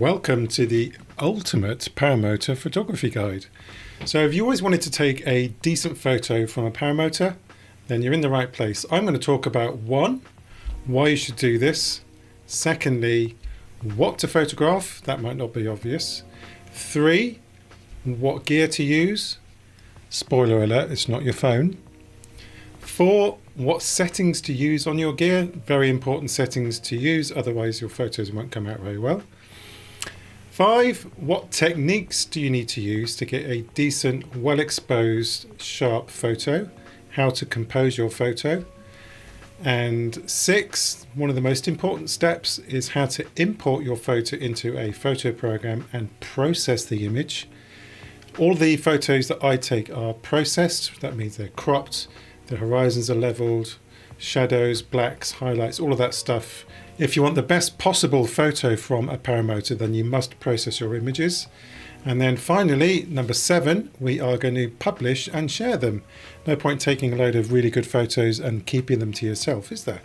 Welcome to the ultimate paramotor photography guide. So if you always wanted to take a decent photo from a paramotor, then you're in the right place. I'm going to talk about one, why you should do this. Secondly, what to photograph, that might not be obvious. 3, what gear to use. Spoiler alert, it's not your phone. 4, what settings to use on your gear. Very important settings to use, otherwise your photos won't come out very well. 5, what techniques do you need to use to get a decent, well-exposed, sharp photo? How to compose your photo. And 6, one of the most important steps is how to import your photo into a photo program and process the image. All the photos that I take are processed. That means they're cropped, the horizons are leveled, shadows, blacks, highlights, all of that stuff. If you want the best possible photo from a paramotor, then you must process your images. And then finally, number 7, we are going to publish and share them. No point taking a load of really good photos and keeping them to yourself, is there?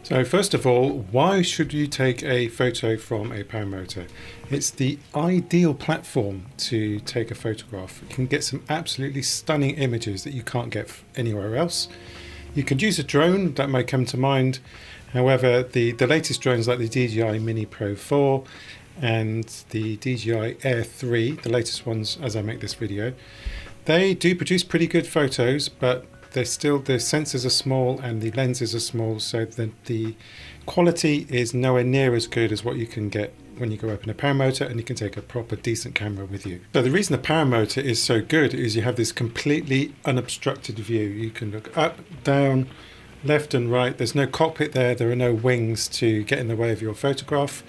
So first of all, why should you take a photo from a paramotor? It's the ideal platform to take a photograph. You can get some absolutely stunning images that you can't get anywhere else. You could use a drone, that may come to mind. However, the latest drones like the DJI Mini Pro 4 and the DJI Air 3, the latest ones as I make this video, they do produce pretty good photos, but the sensors are small and the lenses are small, so the quality is nowhere near as good as what you can get when you go up in a paramotor and you can take a proper decent camera with you. So the reason the paramotor is so good is you have this completely unobstructed view. You can look up, down, left and right. There's no cockpit there are no wings to get in the way of your photograph,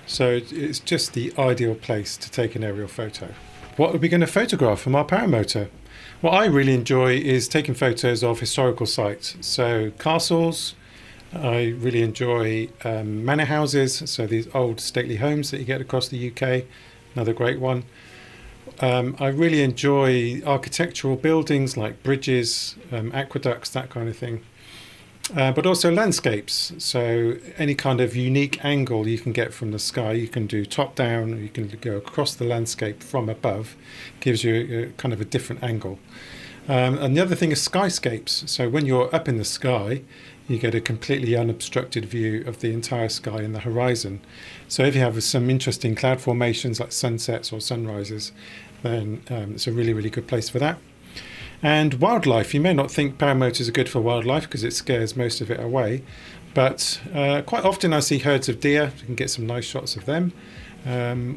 so it's just the ideal place to take an aerial photo. What are we going to photograph from our paramotor? What I really enjoy is taking photos of historical sites, so castles. I really enjoy manor houses, so these old stately homes that you get across the UK, another great one. I really enjoy architectural buildings like bridges, aqueducts, that kind of thing. But also landscapes, so any kind of unique angle you can get from the sky. You can do top down, you can go across the landscape from above, gives you kind of a different angle. And the other thing is skyscapes, so when you're up in the sky you get a completely unobstructed view of the entire sky and the horizon. So if you have some interesting cloud formations like sunsets or sunrises, then it's a really good place for that. And wildlife, you may not think paramotors are good for wildlife because it scares most of it away, but quite often I see herds of deer. You can get some nice shots of them.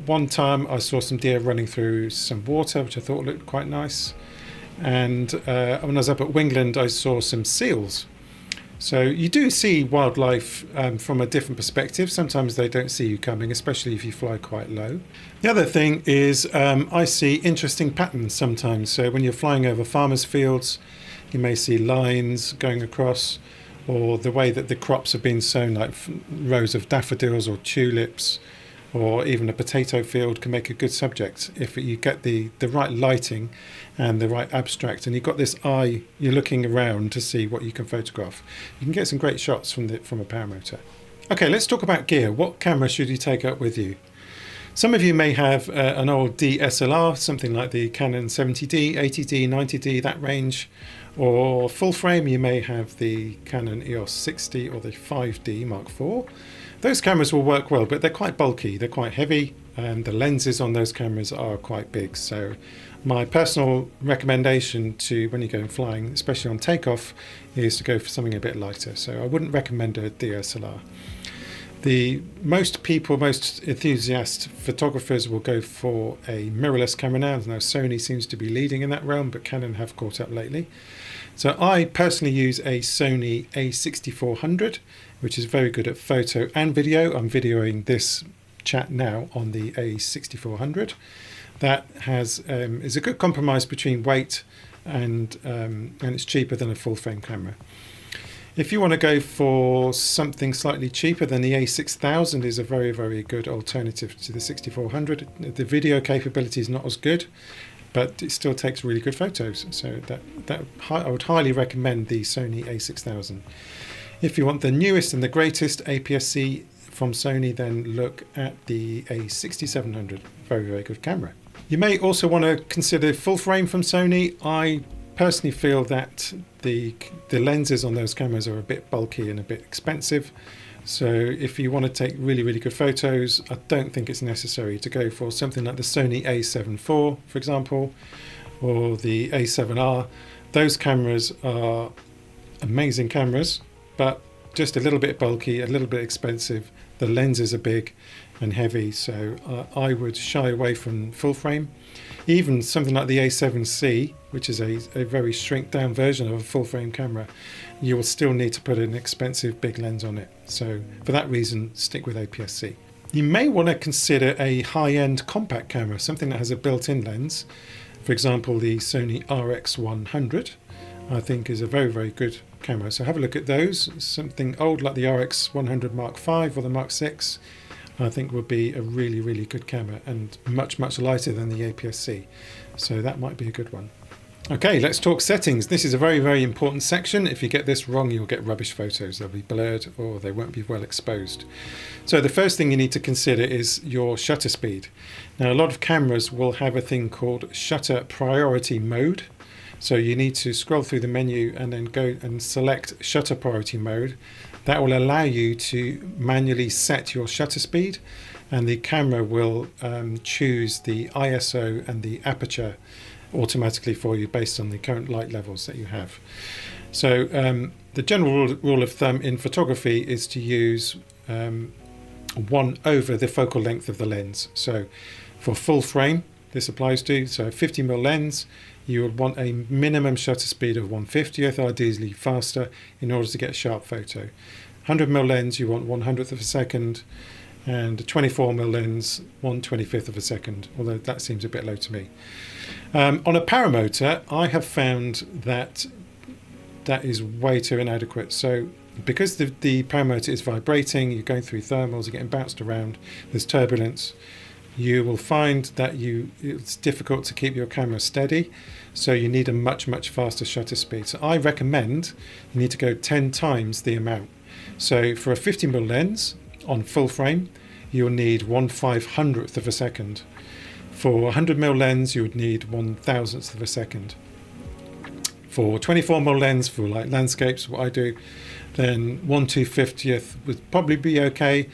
One time I saw some deer running through some water, which I thought looked quite nice. And when I was up at Wingland, I saw some seals. So you do see wildlife from a different perspective. Sometimes they don't see you coming, especially if you fly quite low. The other thing is I see interesting patterns sometimes. So when you're flying over farmers' fields, you may see lines going across, or the way that the crops have been sown, like rows of daffodils or tulips, or even a potato field can make a good subject if you get the right lighting and the right abstract, and you've got this eye, you're looking around to see what you can photograph. You can get some great shots from a paramotor. Okay, let's talk about gear. What camera should you take up with you? Some of you may have an old DSLR, something like the Canon 70D, 80D, 90D, that range, or full frame you may have the Canon EOS 60 or the 5D Mark IV. Those cameras will work well, but they're quite bulky, they're quite heavy, and the lenses on those cameras are quite big. So my personal recommendation to when you're going flying, especially on takeoff, is to go for something a bit lighter. So I wouldn't recommend a DSLR. Most enthusiast photographers will go for a mirrorless camera now. Now Sony seems to be leading in that realm, but Canon have caught up lately. So I personally use a Sony a6400, which is very good at photo and video. I'm videoing this chat now on the a6400. That is a good compromise between weight and it's cheaper than a full frame camera. If you want to go for something slightly cheaper, then the A6000 is a very good alternative to the 6400. The video capability is not as good, but it still takes really good photos. So I would highly recommend the Sony A6000. If you want the newest and the greatest APS-C from Sony, then look at the A6700. Very, very good camera. You may also want to consider full frame from Sony. I personally feel that the lenses on those cameras are a bit bulky and a bit expensive. So if you want to take really, really good photos, I don't think it's necessary to go for something like the Sony A7 IV, for example, or the A7R. Those cameras are amazing cameras, but just a little bit bulky, a little bit expensive. The lenses are big and heavy, so I would shy away from full frame. Even something like the A7C, which is a very shrink down version of a full frame camera, you will still need to put an expensive big lens on it. So for that reason, stick with APS-C. You may want to consider a high-end compact camera, something that has a built-in lens. For example, the Sony RX100, I think, is a very, very good camera. So have a look at those. Something old like the RX100 Mark V or the Mark VI, I think would be a really, really good camera, and much, much lighter than the APS-C. So that might be a good one. Okay, let's talk settings. This is a very, very important section. If you get this wrong, you'll get rubbish photos. They'll be blurred or they won't be well exposed. So the first thing you need to consider is your shutter speed. Now, a lot of cameras will have a thing called shutter priority mode. So you need to scroll through the menu and then go and select shutter priority mode. That will allow you to manually set your shutter speed, and the camera will choose the ISO and the aperture automatically for you based on the current light levels that you have. So the general rule of thumb in photography is to use 1 over the focal length of the lens. So for full frame, this applies to, so a 50mm lens, you would want a minimum shutter speed of 1/50th, ideally faster, in order to get a sharp photo. 100mm lens, you want 1/100th of a second, and a 24mm lens, 1/25th of a second, although that seems a bit low to me. On a paramotor, I have found that is way too inadequate. So because the paramotor is vibrating, you're going through thermals, you're getting bounced around, there's turbulence, you will find that it's difficult to keep your camera steady, so you need a much, much faster shutter speed. So I recommend you need to go 10 times the amount. So for a 50mm lens on full frame, you'll need 1/500th of a second. For a 100mm lens, you would need 1/1000th of a second. For 24mm lens, for like landscapes, what I do, then 1/250th would probably be okay,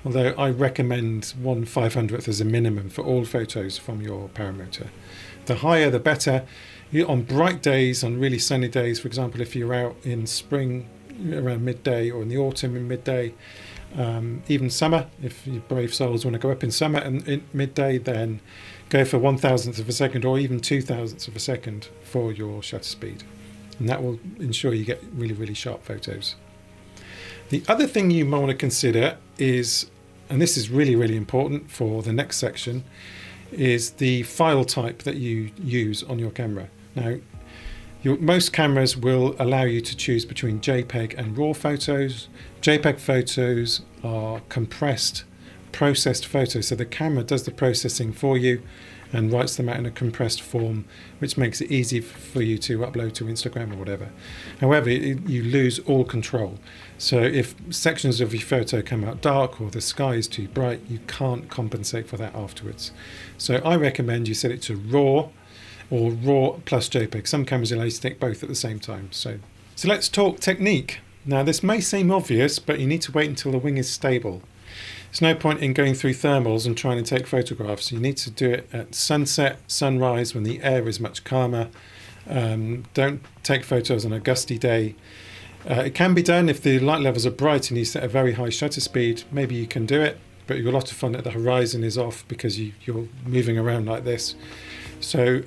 although I recommend 1/500th as a minimum for all photos from your paramotor. The higher the better. On bright days, on really sunny days, for example, if you're out in spring around midday, or in the autumn in midday, even summer, if you brave souls want to go up in summer and in midday, then go for 1/1000th of a second or even 2/1000th of a second for your shutter speed, and that will ensure you get really, really sharp photos. The other thing you might want to consider is, and this is really, really important for the next section, is the file type that you use on your camera. Now, most cameras will allow you to choose between JPEG and RAW photos. JPEG photos are compressed, processed photos, so the camera does the processing for you and writes them out in a compressed form, which makes it easy for you to upload to Instagram or whatever. However, you lose all control. So if sections of your photo come out dark or the sky is too bright, you can't compensate for that afterwards. So I recommend you set it to RAW or RAW plus JPEG. Some cameras allow you to take both at the same time. So let's talk technique. Now, this may seem obvious, but you need to wait until the wing is stable. There's no point in going through thermals and trying to take photographs. You need to do it at sunset, sunrise, when the air is much calmer. Don't take photos on a gusty day. It can be done if the light levels are bright and you set a very high shutter speed. Maybe you can do it, but you'll have to find that the horizon is off because you're moving around like this. So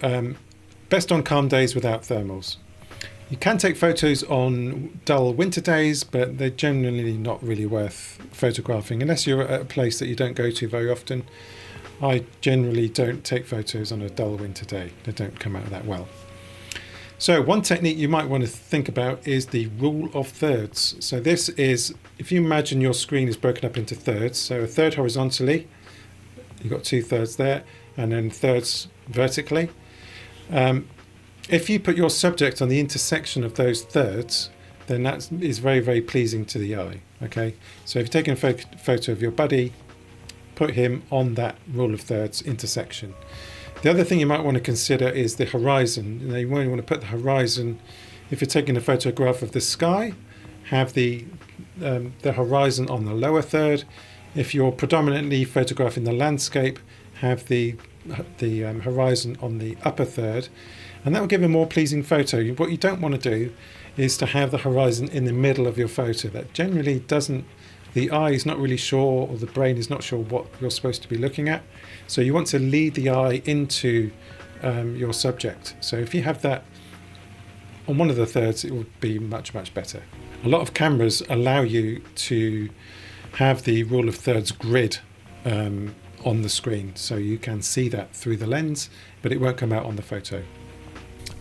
best on calm days without thermals. You can take photos on dull winter days, but they're generally not really worth photographing unless you're at a place that you don't go to very often. I generally don't take photos on a dull winter day. They don't come out that well. So one technique you might want to think about is the rule of thirds. So this is, if you imagine your screen is broken up into thirds, so a third horizontally, you've got 2/3 there, and then thirds vertically. If you put your subject on the intersection of those thirds, then that is very, very pleasing to the eye. Okay, so if you're taking a photo of your buddy, put him on that rule of thirds intersection. The other thing you might want to consider is the horizon. You want to put the horizon, if you're taking a photograph of the sky, have the horizon on the lower third. If you're predominantly photographing the landscape, have the horizon on the upper third, and that will give a more pleasing photo. What you don't want to do is to have the horizon in the middle of your photo. That generally doesn't, the eye is not really sure, or the brain is not sure what you're supposed to be looking at. So you want to lead the eye into your subject. So if you have that on one of the thirds, it would be much, much better. A lot of cameras allow you to have the rule of thirds grid on the screen, so you can see that through the lens, but it won't come out on the photo.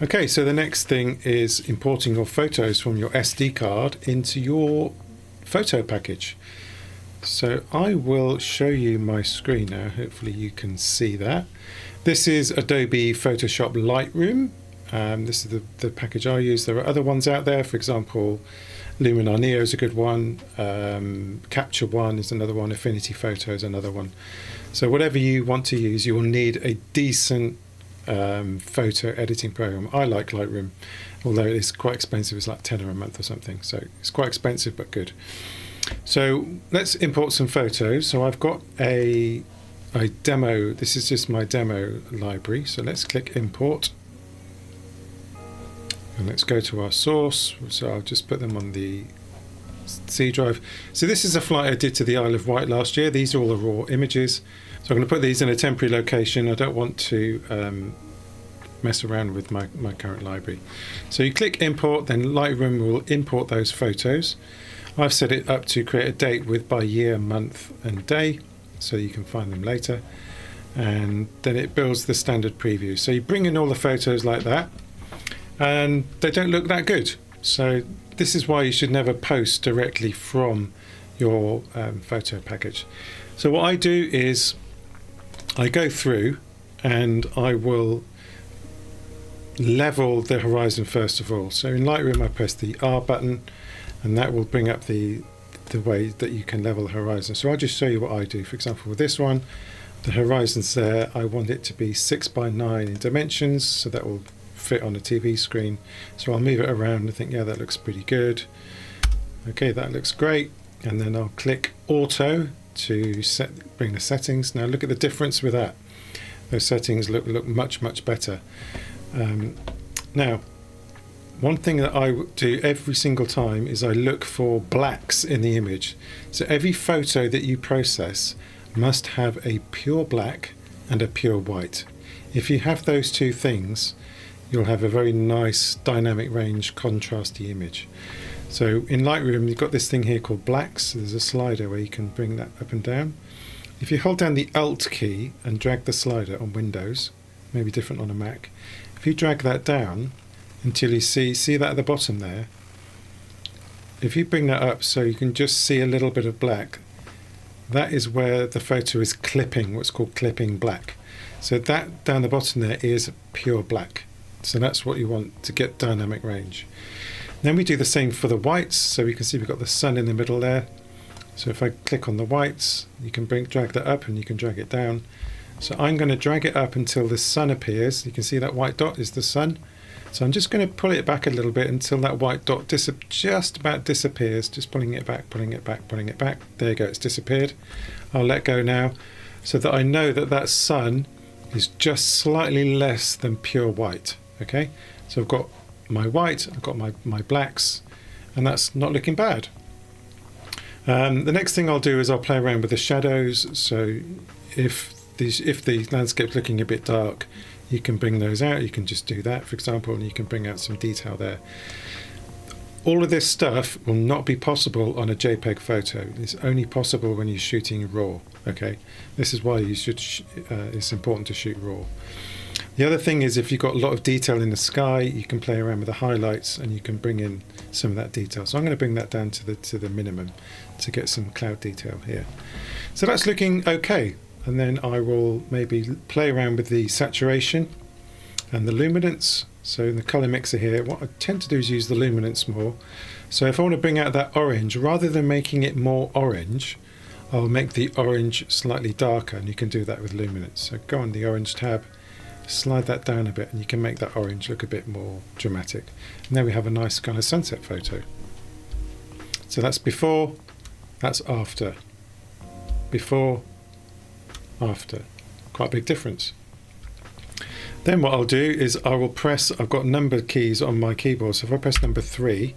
Okay, so the next thing is importing your photos from your SD card into your photo package. So I will show you my screen now. Hopefully you can see that. This is Adobe Photoshop Lightroom. This is the package I use. There are other ones out there. For example, Luminar Neo is a good one. Capture One is another one. Affinity Photo is another one. So whatever you want to use, you will need a decent photo editing program. I like Lightroom, although it is quite expensive. It's like £10 a month or something. So it's quite expensive, but good. So let's import some photos. So I've got a demo. This is just my demo library. So let's click import. And let's go to our source. So I'll just put them on the C drive. So this is a flight I did to the Isle of Wight last year. These are all the raw images. So I'm going to put these in a temporary location. I don't want to mess around with my current library. So you click import, then Lightroom will import those photos. I've set it up to create a date with by year, month and day, so you can find them later. And then it builds the standard preview. So you bring in all the photos like that, and they don't look that good. So this is why you should never post directly from your photo package. So what I do is I go through and I will level the horizon first of all. So in Lightroom I press the R button, and that will bring up the way that you can level the horizon. So I'll just show you what I do. For example, with this one, the horizon's there. I want it to be 6:9 in dimensions, so that will fit on a TV screen. So I'll move it around and think, yeah, that looks pretty good. Okay, that looks great. And then I'll click Auto to bring the settings. Now look at the difference with that. Those settings look much, much better. Now, one thing that I do every single time is I look for blacks in the image. So every photo that you process must have a pure black and a pure white. If you have those two things, you'll have a very nice dynamic range contrasty image. So in Lightroom you've got this thing here called blacks. There's a slider where you can bring that up and down. If you hold down the Alt key and drag the slider on Windows, maybe different on a Mac, if you drag that down until you see that at the bottom there, if you bring that up so you can just see a little bit of black, that is where the photo is clipping, what's called clipping black. So that down the bottom there is pure black. So that's what you want to get dynamic range. Then we do the same for the whites. So we can see we've got the sun in the middle there. So if I click on the whites, you can drag that up and you can drag it down. So I'm going to drag it up until the sun appears. You can see that white dot is the sun. So I'm just going to pull it back a little bit until that white dot just about disappears. Just pulling it back, pulling it back, pulling it back. There you go, it's disappeared. I'll let go now so that I know that that sun is just slightly less than pure white. Okay, so I've got my white, I've got my blacks, and that's not looking bad. The next thing I'll do is I'll play around with the shadows. So if the landscape's looking a bit dark, you can bring those out. You can just do that, for example, and you can bring out some detail there. All of this stuff will not be possible on a JPEG photo. It's only possible when you're shooting RAW. Okay, this is why you should. It's important to shoot RAW. The other thing is, if you've got a lot of detail in the sky, you can play around with the highlights and you can bring in some of that detail. So I'm going to bring that down to the minimum to get some cloud detail here. So that's looking okay. And then I will maybe play around with the saturation and the luminance. So in the colour mixer here, what I tend to do is use the luminance more. So if I want to bring out that orange, rather than making it more orange, I'll make the orange slightly darker, and you can do that with luminance. So go on the orange tab, slide that down a bit, and you can make that orange look a bit more dramatic. And there we have a nice kind of sunset photo. So that's before, that's after. Before, after. Quite a big difference. Then what I'll do is I will press, I've got number keys on my keyboard, so if I press number 3,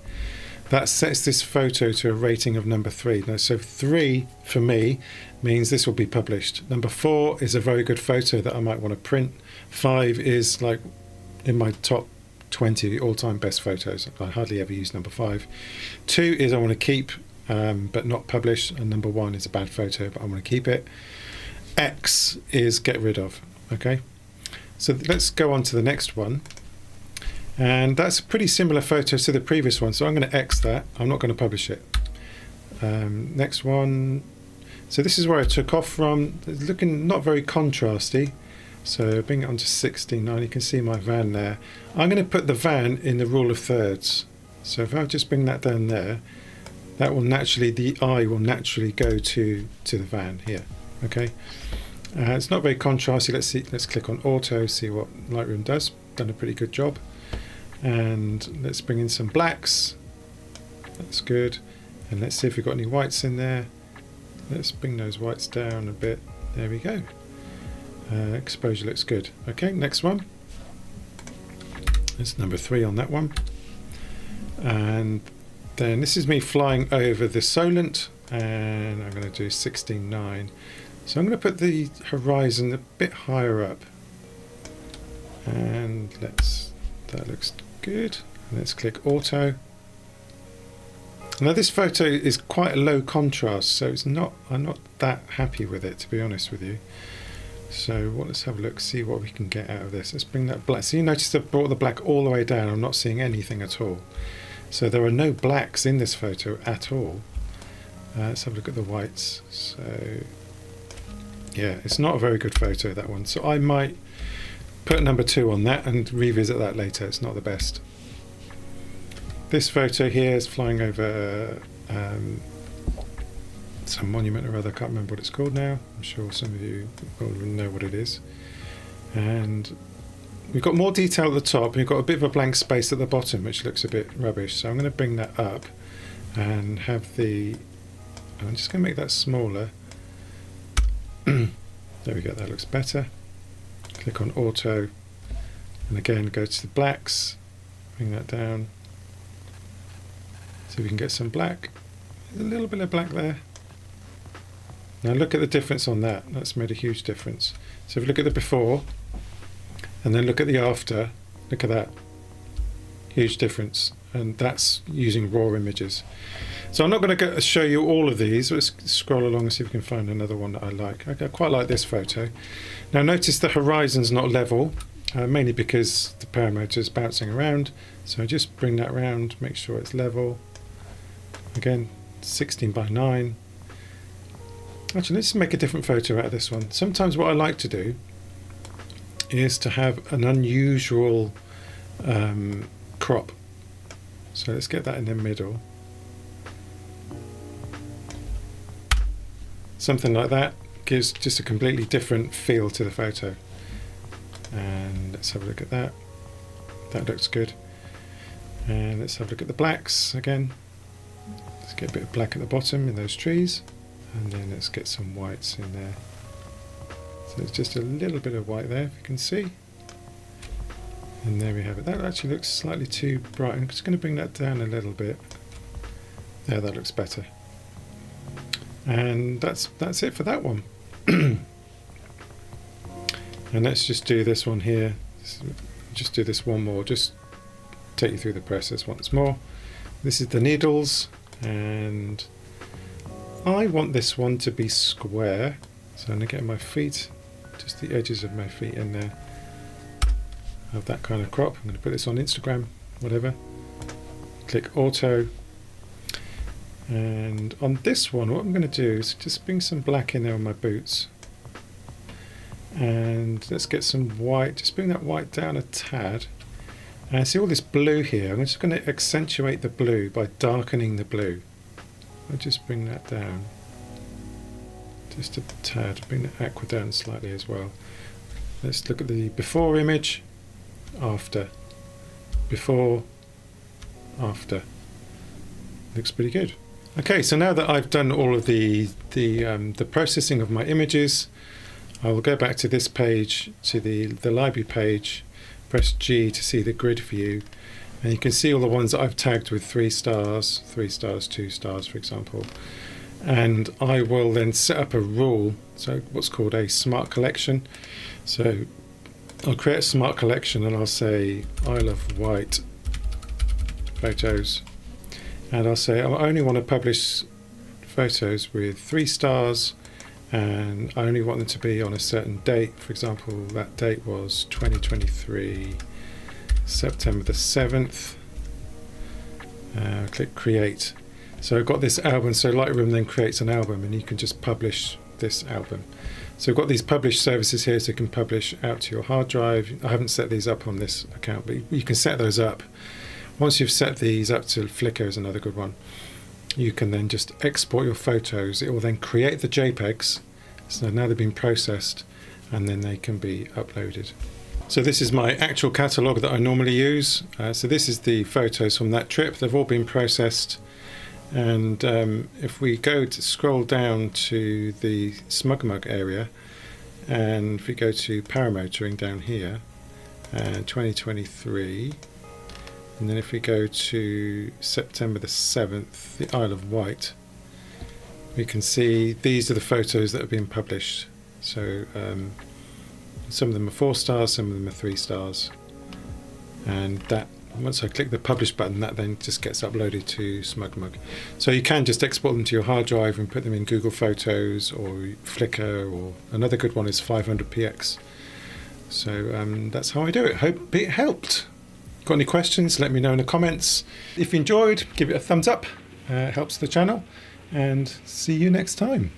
that sets this photo to a rating of number 3. Now, so 3 for me means this will be published. Number 4 is a very good photo that I might want to print. 5 is like in my top 20 all-time best photos. I hardly ever use number 5. 2 is I want to keep but not publish, and number 1 is a bad photo but I want to keep it. X is get rid of. Okay, so let's go on to the next one. And that's a pretty similar photo to the previous one, so I'm going to X that. I'm not going to publish it. Next one. So this is where I took off from. It's looking not very contrasty. So bring it on to 69. You can see my van there. I'm going to put the van in the rule of thirds. So if I just bring that down there, that will naturally, the eye will naturally go to the van here. Okay. It's not very contrasty. Let's see. Let's click on auto. See what Lightroom does. Done a pretty good job. And let's bring in some blacks. That's good. And let's see if we've got any whites in there. Let's bring those whites down a bit. There we go. Exposure looks good. Okay, next one. That's number 3 on that one. And then this is me flying over the Solent, and I'm going to do 16:9. So I'm going to put the horizon a bit higher up. And that looks good. Let's click auto. Now this photo is quite a low contrast, so I'm not that happy with it, to be honest with you. So let's have a look, see what we can get out of this. Let's bring that black. So you notice I brought the black all the way down. I'm not seeing anything at all. So there are no blacks in this photo at all. Let's have a look at the whites. So yeah, it's not a very good photo, that one. So I might put number 2 on that and revisit that later. It's not the best. This photo here is flying over some monument or other. I can't remember what it's called now. I'm sure some of you will know what it is. And we've got more detail at the top, and we've got a bit of a blank space at the bottom, which looks a bit rubbish. So I'm going to bring that up and have I'm just going to make that smaller. There we go, that looks better. Click on auto, and again go to the blacks, bring that down. So we can get some black. There's a little bit of black there. Now look at the difference on that. That's made a huge difference. So if you look at the before and then look at the after, look at that. Huge difference. And that's using raw images. So I'm not going to show you all of these. Let's scroll along and see if we can find another one that I like. I quite like this photo. Now notice the horizon's not level, mainly because the paramotor is bouncing around. So just bring that around, make sure it's level. Again, 16:9. Actually, let's make a different photo out of this one. Sometimes what I like to do is to have an unusual crop. So let's get that in the middle. Something like that gives just a completely different feel to the photo. And let's have a look at that. That looks good. And let's have a look at the blacks again. Let's get a bit of black at the bottom in those trees. And then let's get some whites in there. So it's just a little bit of white there, if you can see. And there we have it. That actually looks slightly too bright. I'm just going to bring that down a little bit. There, that looks better. And that's it for that one. And let's just do this one here. Just do this one more. Just take you through the process once more. This is the needles, and I want this one to be square. So I'm going to get my feet, just the edges of my feet in there. Have that kind of crop. I'm going to put this on Instagram, whatever. Click auto. And on this one, what I'm going to do is just bring some black in there on my boots. And let's get some white. Just bring that white down a tad. And see all this blue here. I'm just going to accentuate the blue by darkening the blue. I'll just bring that down. Just a tad. Bring the aqua down slightly as well. Let's look at the before image, after. Before, after. Looks pretty good. Okay, so now that I've done all of the processing of my images, I will go back to this page, to the library page, press G to see the grid view, and you can see all the ones that I've tagged with 3 stars, 2 stars, for example. And I will then set up a rule, so what's called a smart collection. So I'll create a smart collection and I'll say Isle of Wight photos, and I'll say I only want to publish photos with 3 stars, and I only want them to be on a certain date. For example, that date was 2023 September the 7th. Click create. So I've got this album, so Lightroom then creates an album and you can just publish this album. So I've got these publish services here, so you can publish out to your hard drive. I haven't set these up on this account, but you can set those up. Once you've set these up to Flickr is another good one, you can then just export your photos. It will then create the JPEGs, so now they've been processed and then they can be uploaded. So this is my actual catalogue that I normally use. So this is the photos from that trip. They've all been processed. And if we go to scroll down to the SmugMug area, and if we go to paramotoring down here, 2023, and then if we go to September the 7th, the Isle of Wight, we can see these are the photos that have been published. So some of them are 4 stars, some of them are 3 stars, and that, once I click the publish button, that then just gets uploaded to SmugMug. So you can just export them to your hard drive and put them in Google Photos or Flickr, or another good one is 500px. So that's how I do it. Hope it helped. Got any questions? Let me know in the comments. If you enjoyed, give it a thumbs up. It helps the channel. And see you next time.